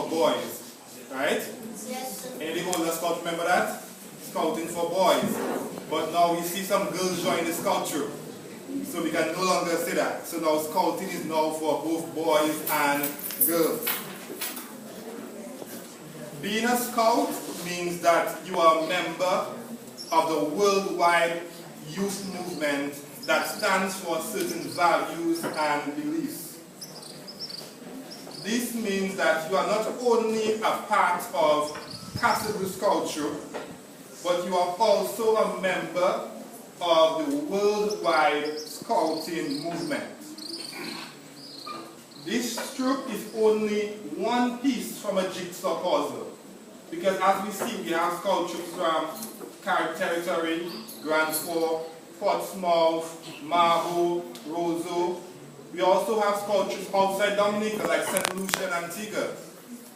for boys, right? Yes, sir. Any older Scout remember that? Scouting for boys. But now we see some girls join the scout troop. So we can no longer say that. So now scouting is now for both boys and girls. Being a scout means that you are a member of the worldwide youth movement that stands for certain values and beliefs. This means that you are not only a part of Castle Scout Troop, but you are also a member of the worldwide scouting movement. This troop is only one piece from a jigsaw puzzle, because as we see, we have scout troops from Carib Territory, Grand Forks, Portsmouth, Maho, Roseau. We also have scout troops outside Dominica, like St. Lucia and Antigua,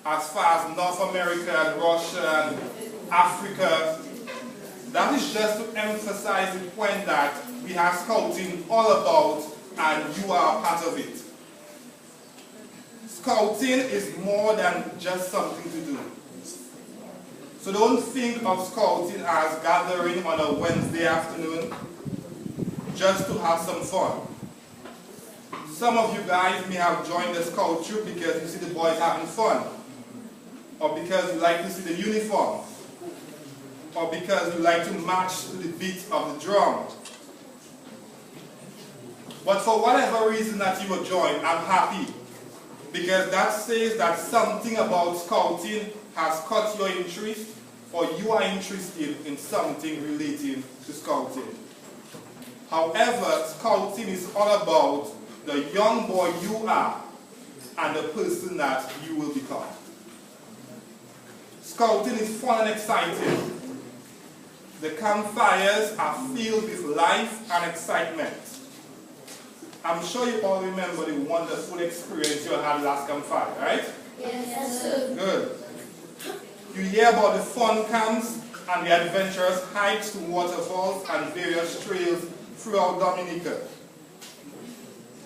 as far as North America and Russia and Africa. That is just to emphasize the point that we have scouting all about and you are a part of it. Scouting is more than just something to do. So don't think of scouting as gathering on a Wednesday afternoon just to have some fun. Some of you guys may have joined the scout troop because you see the boys having fun, or because you like to see the uniforms, or because you like to march to the beat of the drum. But for whatever reason that you have joined, I'm happy, because that says that something about scouting has caught your interest, or you are interested in something relating to scouting. However, scouting is all about the young boy you are and the person that you will become. Scouting is fun and exciting. The campfires are filled with life and excitement. I'm sure you all remember the wonderful experience you had last campfire, right? Yes, sir. Good. You hear about the fun camps and the adventurous hikes to waterfalls and various trails throughout Dominica.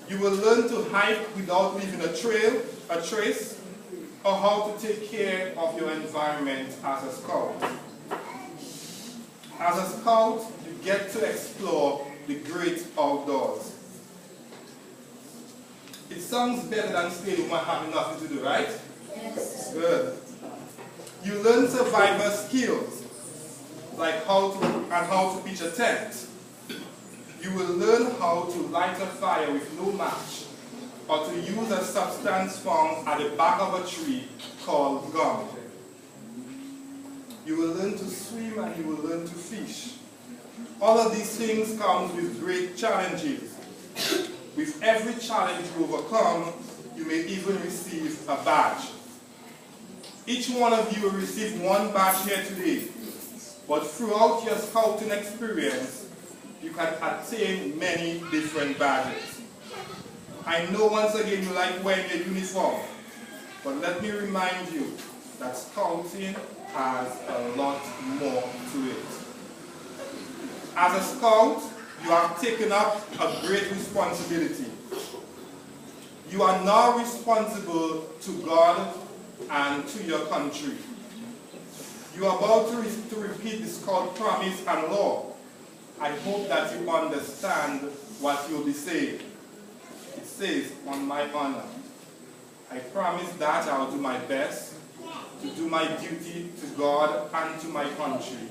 You will learn to hike without leaving a trace, or how to take care of your environment as a scout. As a scout, you get to explore the great outdoors. It sounds better than staying home and having nothing to do, right? Yes. Good. You learn survivor skills, like how to pitch a tent. You will learn how to light a fire with no match, or to use a substance found at the back of a tree called gum. You will learn to swim and you will learn to fish. All of these things come with great challenges. With every challenge you overcome, you may even receive a badge. Each one of you will receive one badge here today, but throughout your scouting experience, you can attain many different badges. I know once again you like wearing your uniform, but let me remind you that scouting has a lot more to it. As a scout, you have taken up a great responsibility. You are now responsible to God and to your country. You are about to repeat the scout promise and law. I hope that you understand what you'll be saying. It says, on my honor, I promise that I'll do my best to do my duty to God and to my country,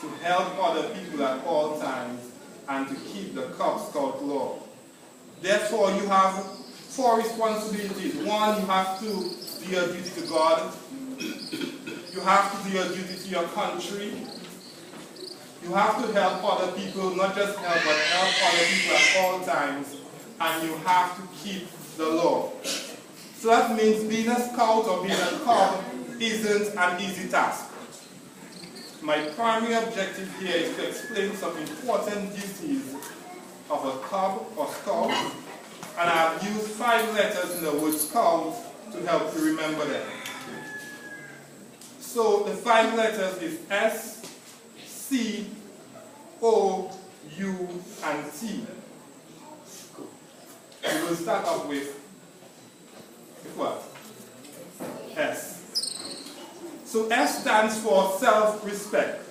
to help other people at all times, and to keep the Cub Scout law. Therefore, you have 4 responsibilities. 1, you have to do your duty to God. You have to do your duty to your country. You have to help other people, not just help, but help other people at all times. And you have to keep the law. So that means being a scout or being a cub isn't an easy task. My primary objective here is to explain some important duties of a cub or scout, and I have used 5 letters in the word scout to help you remember them. So the 5 letters is S, C, O, U, and T. We will start off with what? S. So S stands for self-respect.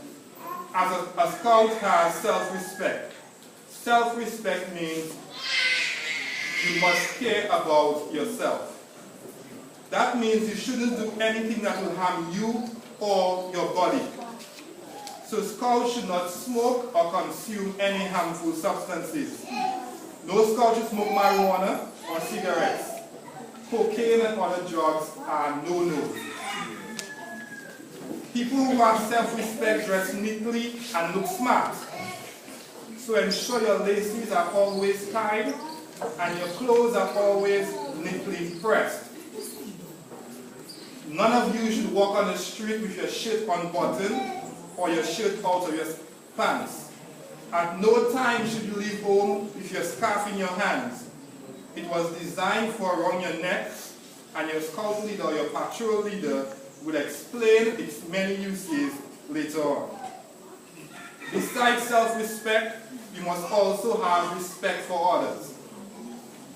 As a scout has self-respect. Self-respect means you must care about yourself. That means you shouldn't do anything that will harm you or your body. So scouts should not smoke or consume any harmful substances. No scout should smoke marijuana or cigarettes. Cocaine and other drugs are no-nos. People who have self-respect dress neatly and look smart. So ensure your laces are always tied and your clothes are always neatly pressed. None of you should walk on the street with your shirt unbuttoned or your shirt out of your pants. At no time should you leave home with your scarf in your hands. It was designed for around your neck, and your scout leader or your patrol leader will explain its many uses later on. Besides self-respect, you must also have respect for others.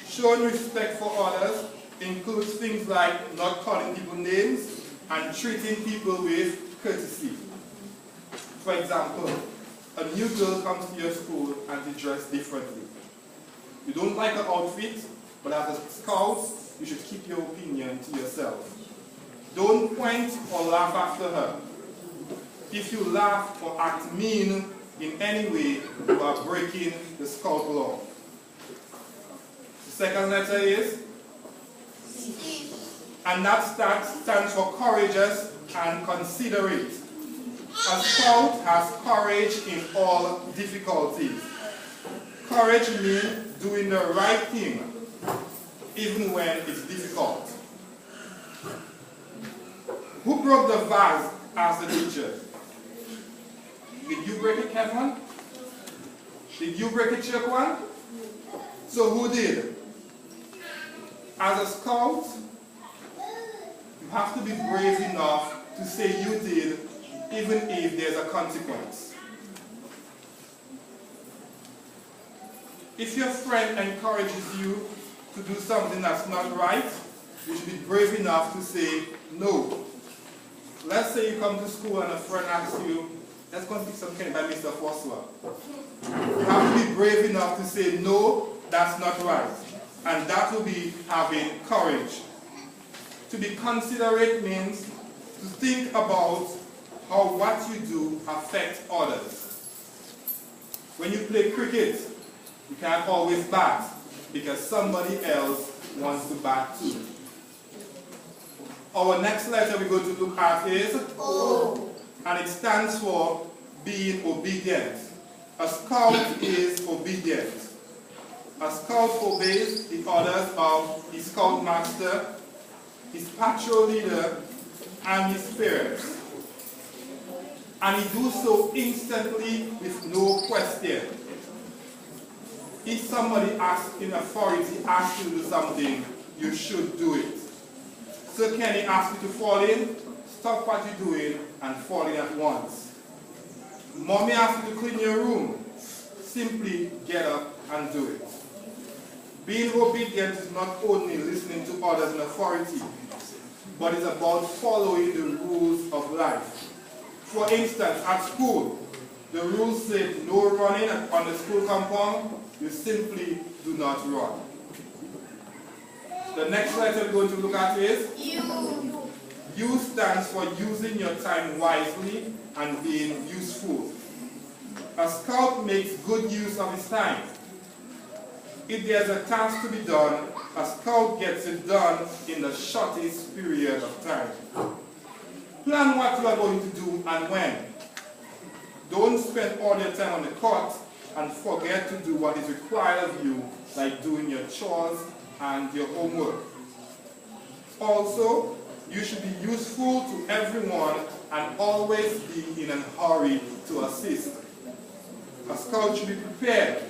Showing respect for others includes things like not calling people names and treating people with courtesy. For example, a new girl comes to your school and they dress differently. You don't like her outfit, but as a scout, you should keep your opinion to yourself. Don't point or laugh after her. If you laugh or act mean in any way, you are breaking the scout law. The second letter is C. And that stands for courageous and considerate. A scout has courage in all difficulties. Courage means doing the right thing, even when it's difficult. Who broke the vase? Asked the teacher. Did you break it, Kevin? Did you break it, Chirkwan? So who did? As a scout, you have to be brave enough to say you did, even if there's a consequence. If your friend encourages you to do something that's not right, you should be brave enough to say no. Let's say you come to school and a friend asks you, let's go and pick some candy by Mr. Foswa. You have to be brave enough to say no, that's not right. And that will be having courage. To be considerate means to think about how what you do affects others. When you play cricket, you can't always bat because somebody else wants to bat too. Our next letter we're going to look at is O. And it stands for being obedient. A scout is obedient. A scout obeys the orders of his scoutmaster, his patrol leader, and his parents. And he does so instantly with no question. If somebody in authority asks you to do something, you should do it. So Kenny asks you to fall in, stop what you're doing and fall in at once. Mommy asks you to clean your room, simply get up and do it. Being obedient is not only listening to others in authority, but it's about following the rules of life. For instance, at school, the rules say no running on the school compound. You simply do not run. The next letter we're going to look at is U. U stands for using your time wisely and being useful. A scout makes good use of his time. If there's a task to be done, a scout gets it done in the shortest period of time. Plan what you are going to do and when. Don't spend all your time on the court and forget to do what is required of you, like doing your chores and your homework. Also, you should be useful to everyone and always be in a hurry to assist. A scout should be prepared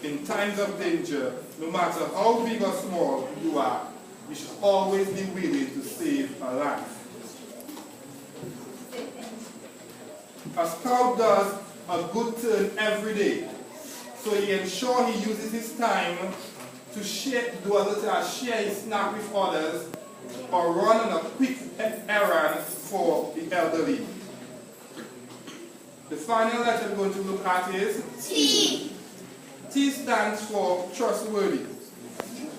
in times of danger. No matter how big or small you are, you should always be willing to save a life. A scout does a good turn every day, so he ensures he uses his time to share his snack with others or run on a quick errand for the final letter we're going to look at is T. T stands for trustworthy.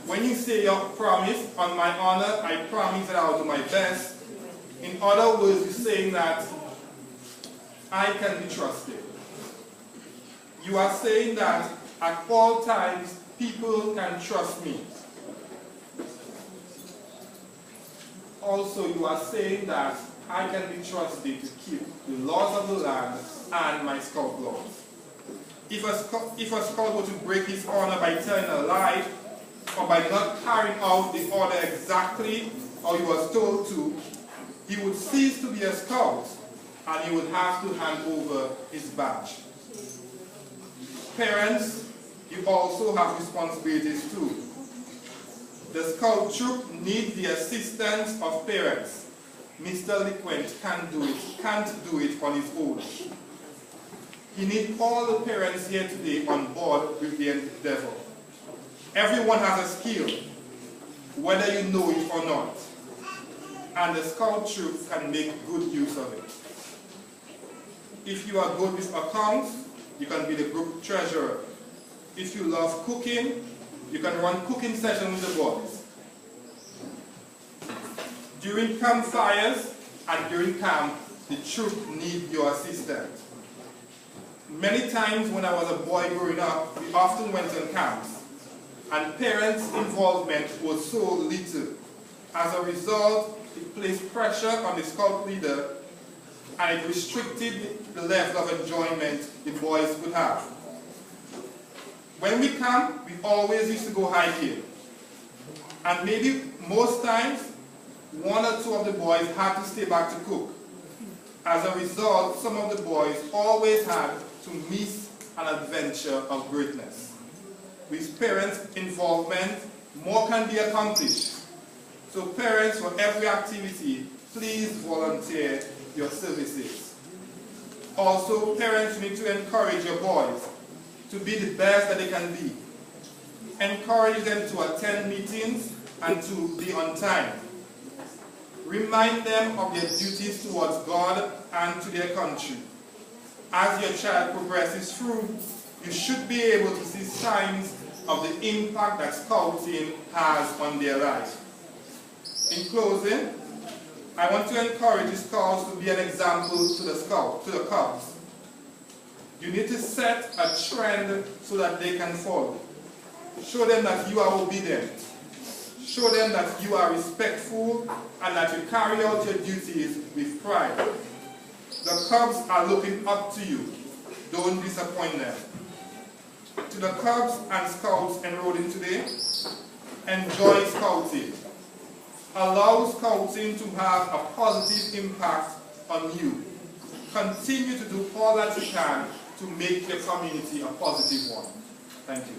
When you say your promise, on my honor, I promise that I'll do my best. In other words, you're saying that I can be trusted. You are saying that at all times, people can trust me. Also, you are saying that I can be trusted to keep the laws of the land and my scout laws. If a scout were to break his honor by telling a lie, or by not carrying out the order exactly how he was told to, he would cease to be a scout and he would have to hand over his badge. Parents, you also have responsibilities too. The scout troop needs the assistance of parents. Mr. Liquent can't do it on his own. He needs all the parents here today on board with the endeavor. Everyone has a skill, whether you know it or not, and the scout troop can make good use of it. If you are good with accounts, you can be the group treasurer. If you love cooking, you can run cooking sessions with the boys. During campfires and during camp, the troop need your assistance. Many times when I was a boy growing up, we often went on camps, and parents' involvement was so little. As a result, it placed pressure on the scout leader and it restricted the level of enjoyment the boys could have. When we camp, we always used to go hiking. And maybe most times, one or two of the boys had to stay back to cook. As a result, some of the boys always had to miss an adventure of greatness. With parents' involvement, more can be accomplished. So parents, for every activity, please volunteer your services. Also, parents need to encourage your boys to be the best that they can be. Encourage them to attend meetings and to be on time. Remind them of their duties towards God and to their country. As your child progresses through, you should be able to see signs of the impact that scouting has on their life. In closing, I want to encourage the scouts to be an example to the cubs. You need to set a trend so that they can follow. Show them that you are obedient. Show them that you are respectful and that you carry out your duties with pride. The cubs are looking up to you. Don't disappoint them. To the cubs and scouts enrolling today, enjoy scouting. Allow scouting to have a positive impact on you. Continue to do all that you can to make your community a positive one. Thank you.